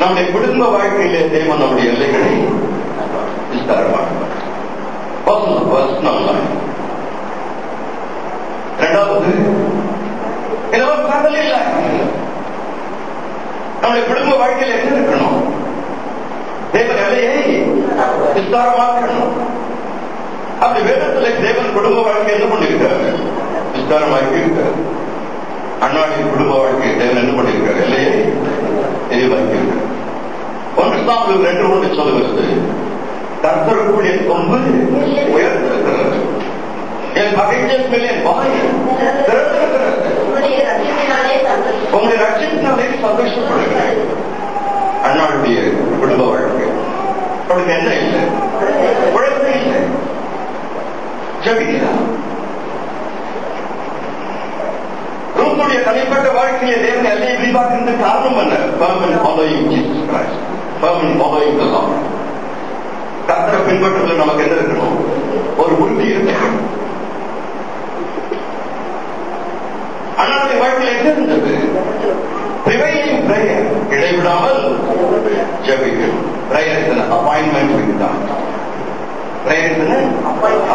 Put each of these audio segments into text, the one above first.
நம்முடைய குடும்ப வாழ்க்கையிலே தேவன் நம்முடைய எல்லைகளை விஸ்தாரமாக்குவார். இரண்டாவது, கடல் இல்லை. நம்முடைய குடும்ப வாழ்க்கையில் என்ன இருக்கணும்? தேவன் எல்லையை விஸ்தாரமாக்கணும். அப்படி வேதத்தில் தேவன் குடும்ப வாழ்க்கை என்ன பண்ணிருக்காரு? விஸ்தாரமாக்கி இருக்காரு. அண்ணாடியின் குடும்ப வாழ்க்கையை தேவன் என்ன பண்ணிருக்காரு? எல்லையை தெளிவாக்கி இருக்காரு. 1 சாமுவேல் 2:1 சொல்லுகிறது, கர்த்தருக்குரிய கொம்பு உயர்ந்திருக்கிறது, என் பகைஞர் மேல் என் வாய் திறந்திருக்கிறது, உங்களுடைய ரட்சிப்பினாலே சந்தோஷப்படுகிறேன். அண்ணாளுடைய குடும்ப வாழ்க்கை அவளுக்கு என்ன இல்லை? குழந்தை இல்லை. ஜெபிக்கிறார். ரூத்துடைய தனிப்பட்ட வாழ்க்கையை தேவன் எல்லையை விரிவாக்குறது காரணம் என்ன? Fervent following Jesus Christ. Fervent following the Lord. கர்த்தரை பின்பற்றுவதில் நமக்கு என்ன இருக்கணும்? ஒரு உறுதி இருக்கணும். அண்ணாவுடைய வாழ்க்கையில் என்ன இருந்தது? Prevailing prayer, இடைவிடாமல் ஜெபிக்கணும். Prayer is an appointment with God. Prayer is an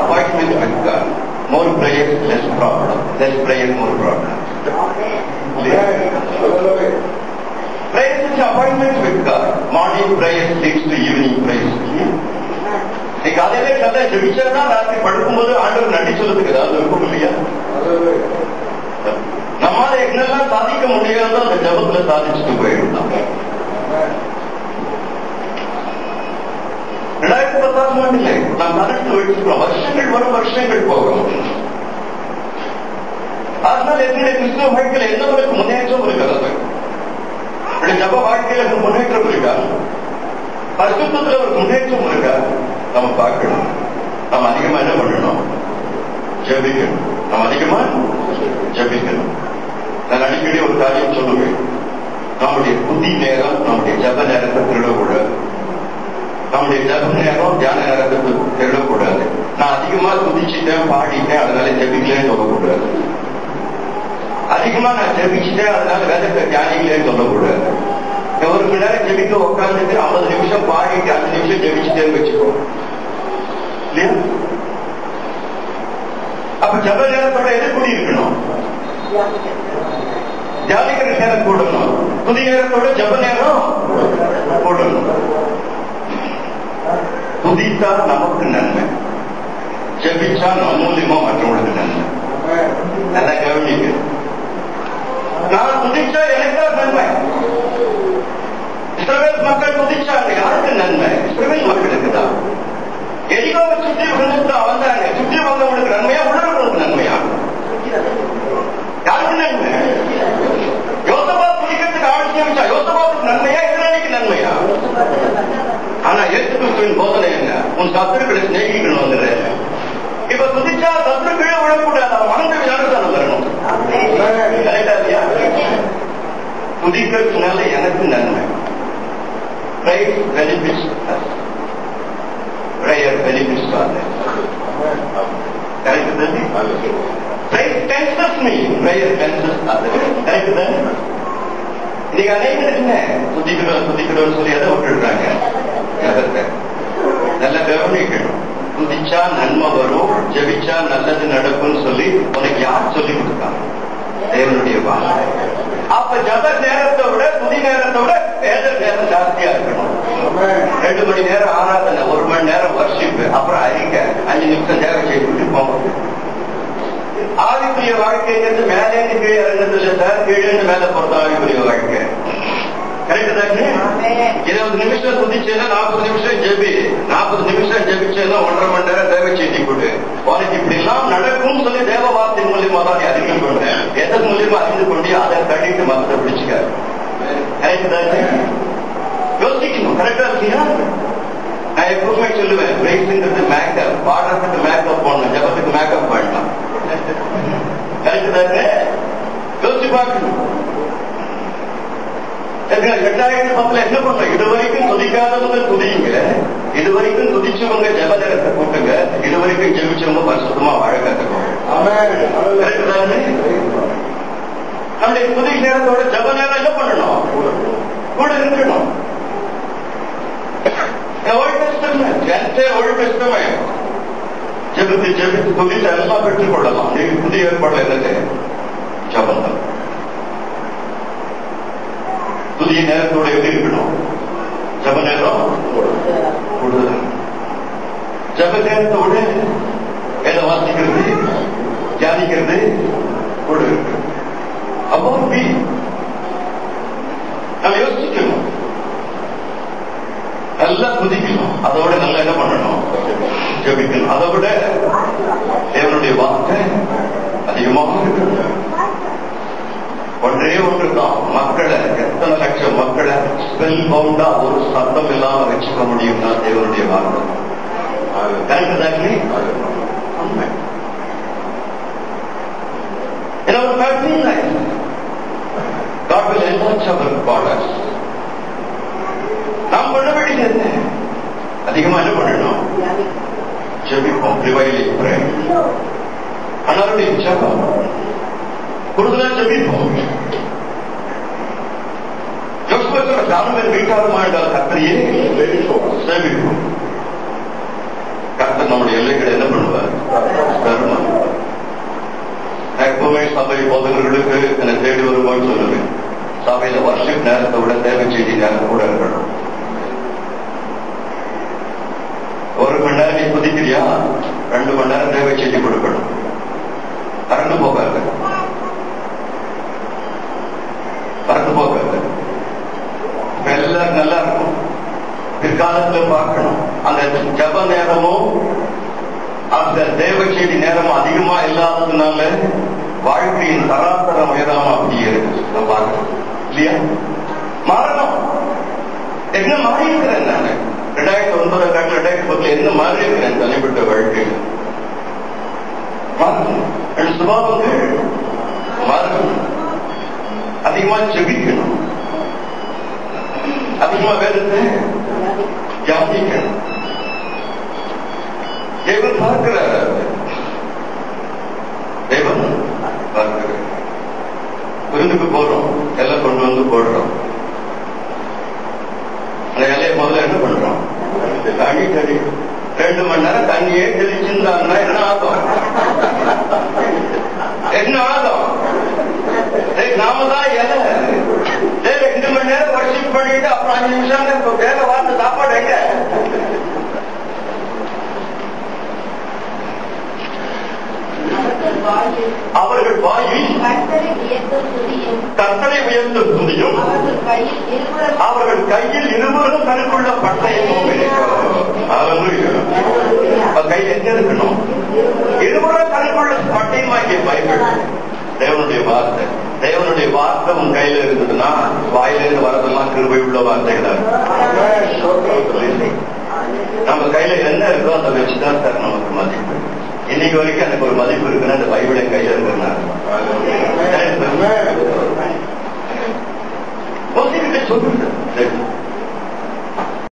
appointment with God. More prayer, less problem. Less prayer, more problem. Prayer is an appointment with God. Morning prayer leads to evening prayer. நீ காலையில கதை ஜெபிச்சா ராத்திரி படுக்கும்போது ஆண்டவர் நன்றி சொல்றதுக்கு ஏதாவது இருக்கும் இல்லையா? நம்மால என்னெல்லாம் சாதிக்க முடியாதோ அந்த ஜபத்துல சாதிச்சுட்டு போயிடலாம். 2010 ஆண்டிலே நாம் கணக்கு வச்சிருக்கிறோம். வருஷங்கள் வரும், வருஷங்கள் போகும். அதனால என்னுடைய கிறிஸ்துவ வாழ்க்கையில் என்னவருக்கு முன்னேற்றம் இருக்கிறது? ஜப வாழ்க்கையில முன்னேற்றம் இருக்கா? பரிசுத்தத்துல ஒரு முன்னேற்றம் இருக்கா? நம்ம பார்க்கணும். நம்ம அதிகமா என்ன பண்ணணும்? ஜெபிக்கணும். நம்ம அதிகமா ஜெபிக்கணும். நான் அடிக்கடி ஒரு காரியம் சொல்லுவேன். நம்முடைய புத்தி நேரம் நம்முடைய ஜப நேரத்தை திருடக்கூடாது. நம்முடைய ஜப நேரம் தியான நேரத்துக்கு திருடக்கூடாது. நான் அதிகமா குதிச்சுட்டேன், பாடிட்டேன், அதனால ஜெபிக்கலன்னு சொல்லக்கூடாது. அதிகமா நான் ஜெபிச்சுட்டேன், அதனால வேதத்தை தியானிக்கலன்னு சொல்லக்கூடாது. ஒரு மணி நேரம் ஜெபிக்க உட்காந்துட்டு 50 நிமிஷம் பாடிட்டு 5 நிமிஷம் ஜெபிச்சுட்டேன்னு வச்சுக்கோ இல்லையா? அப்ப ஜப நேரத்தோட எது கூடி இருக்கணும்? தியானிக்கிற நேரம் கூடணும். புதிய நேரத்தோட ஜப நேரம் கூடணும். துதித்தா நமக்கு நன்மை, ஜெபிச்சா நம்ம மூலியமா மற்றவங்களுக்கு நன்மை. நல்லா கவனிக்க. நான் துதிச்சா எனக்கு நன்மை. இஸ்ரவேல் மக்கள் துதிச்சாங்க, யாருக்கு நன்மை? இஸ்ரவேல் மக்களுக்கு தான். எரிகோவை சுற்றி வந்தாங்க, சுற்றி வந்தவங்களுக்கு நன்மையா, உணர்வுகளுக்கு நன்மையா? யாருக்கு நன்மை? யோசபாத் துதிக்கிறதுக்கு அவசியம், யோசபாத்துக்கு நன்மையா, இஸ்ரவேலுக்கு நன்மையா? ஆனா இயேசு கிறிஸ்துவின் போதனை என்ன? உன் சத்துருக்களை சிநேகிக்கணும் வந்துடுற. இப்ப துதிச்சா சத்துருக்களே விழக்கூடாது, அவன் மனதை ஞானத்தான வரணும். துதிக்கிறதுனால எனக்கு நன்மை. Prayer benefits us. Prayer benefits others. Correct தானே? Prayer tenses me. Prayer tenses others. Correct தானே? இன்னைக்கு அனைவரும் என்ன துதிக்கிறோம் சொல்லி எதை விட்டுடுறாங்க? நல்ல கவனிக்கணும். துதிச்சா நன்மை வரும், ஜெபிச்சா நல்லது நடக்கும்னு சொல்லி உனக்கு யார் சொல்லி கொடுத்தாங்க? தேவனுடைய வார்த்தை. அப்ப ஜப நேரத்தை விட துதி நேரத்தை விட வேத நேரம் ஜாஸ்தியா இருக்கணும். 2 மணி நேரம் ஆராதனை, 1 மணி நேரம் வர்ஷிப்பு, அப்புறம் அறிக்கை, 5 நிமிஷம் தேவை செய்து போங்க. ஆவிக்குரிய வாழ்க்கைங்கிறது மேலேந்து கீழே இறங்குறதுல சார், கீழே மேல பொறுத்த ஆவிக்குரிய வாழ்க்கை. கரெக்ட் தானே? 20 நிமிஷம் துதிச்சேன்னா 40 நிமிஷம் ஜெபி, 40 நிமிஷம் ஜெபிச்சேன்னா 1.5 மணி நேரம் தேவை செய்தி கொடு. உனக்கு இப்படி எல்லாம் நடக்கும் சொல்லி தேவ வார்த்தை மூலியமா தான் நீ அறிந்து கொண்டேன். எதன் மூலியமா அறிந்து கொண்டு அதை தட்டிட்டு மதத்தை பிடிச்சுக்காரு. கரெக்ட் தானே? யோசிக்கணும். கரெக்டா இருக்கியா? நான் எப்பவுமே சொல்லுவேன், பிரைஸ்ங்கிறது மேக்கப், பாடுறதுக்கு மேக்கப் போடணும், ஜபத்துக்கு மேக்கப் பண்ணலாம். கரெக்ட் தானே? யோசிச்சு பார்க்கணும். 2010 என்ன பண்ணோம்? இதுவரைக்கும் துதிக்காதவங்க துதியுங்க, இதுவரைக்கும் துதிச்சவங்க ஜப நேரத்தை கூட்டுங்க, இதுவரைக்கும் ஜெபிச்சவங்க பரிசுத்தமா வாழ கத்துக்கோங்க. நம்முடைய துதி நேரத்தோட ஜப நேரம் என்ன பண்ணணும்? கூட இருக்கணும். ஓல்ட் டெஸ்டமென்ட் ஜெபித்து ஜெபித்து துதித்து எல்லாம் பெற்றுக் கொள்ளலாம். நீ புதிய ஏற்பாடு என்னது? ஜபம் தான். புதிய நேரத்தோட எப்படி இருக்கணும்? ஜப நேரம் கூடுதல். ஜப நேரத்தோட எதை வாசிக்கிறது, தியானிக்கிறது கூட இருக்கு. அப்போ நம்ம யோசிக்கணும், நல்லா புதிக்கணும், அதோட நல்லா என்ன பண்ணணும்? ஜபிக்கணும். அதை விட தேவனுடைய வார்த்தை அதிகமாக இருக்கு. ஒன்றே ஒன்றுதான், மக்களை, எத்தனை லட்சம் மக்களை ஸ்பெல் பவுண்டா ஒரு சத்தம் இல்லாம வச்சுக்க முடியும்னா தேவனுடைய வார்த்தை. கரெக்ட் தானே? உண்மை. In our family life, God will enlarge our borders. நாம் பண்ண வேண்டியது என்ன? அதிகமா என்ன பண்ணணும்? ஜெபிப்போம். அனாருடைய ஜெபம் கூடுதலா ஜெபிப்போம். யோசுவா காரணம் வீட்டாருமா என்றால் கர்த்தரையே சேவிப்போம். கர்த்தர் நம்முடைய எல்லைகளை என்ன பண்ணுவார்? தருணம். எப்பவுமே சபை போதகர்களுக்கு என்னை தேடி வருவான்னு சொல்லுவேன். சபையில வர்ஷிப் நேரத்தை விட தேவை செய்தி நேரத்தை கூட இருக்கணும். ஒரு மணி நேரம் நீ புதிக்கிறியா, 2 மணி நேரம் தேவை செய்தி கொடுக்கணும். மறந்து போகாது, மறந்து போகாது. எல்லாரும் நல்லா இருக்கும். பிற்காலத்துல பார்க்கணும், அந்த ஜப நேரமும் அந்த தேவ செய்தி நேரமும் அதிகமா இல்லாததுனால வாழ்க்கையின் தராதரம் உயராம அப்படியே இருக்கு. நான் பார்க்கணும் இல்லையா? மாறணும். என்ன மாறி இருக்கிறேன் நான் 2009 2010 என்ன மாறி இருக்கிறேன் தனிப்பட்ட வாழ்க்கையில்? மாறணும். சுபாவங்கள் மாறணும். அதிகமா ஜெபிக்கணும், அதிகமா வேதத்தை தியானிக்கணும். தேவன் பார்க்கிறார், தேவன் பார்க்கிறார். விருந்துக்கு போறோம், எல்லாம் கொண்டு வந்து போடுறோம். அந்த இலையை முதல்ல என்ன பண்றோம்? தண்ணி தண்ணி 2 மணி நேரம் தண்ணியே தெளிச்சிருந்தாங்கன்னா என்ன ஆகும்? என்ன ஆகும்? நாம தான் இலை 2 மணி நேரம் வர்ஷிப் பண்ணிட்டு அப்புறம் 5 நிமிஷம் வேலை வார்த்தை சாப்பாடு எங்க? அவர்கள் வாயில் கர்த்தரை உயர்த்தும் துதியும், அவர்கள் கையில் இருவரும் தனக்குள்ள பட்டயமும் கையில் என்ன இருக்கணும்? இருவரும் தனக்குள்ள பட்டயமாகிய பைபிள் தேவனுடைய வார்த்தை. தேவனுடைய வார்த்தை உன் கையில இருந்ததுன்னா வாயிலிருந்து வரதெல்லாம் கிருபை உள்ள வார்த்தைகளா. நம்ம கையில என்ன இருக்கோ அதை வச்சுதான் சார் நமக்கு மதிப்பு. இன்னைக்கு வரைக்கும் எனக்கு ஒரு மதிப்பு இருக்குன்னா அந்த பைபிளை கையில இருக்கிறேன். சொல்லுங்க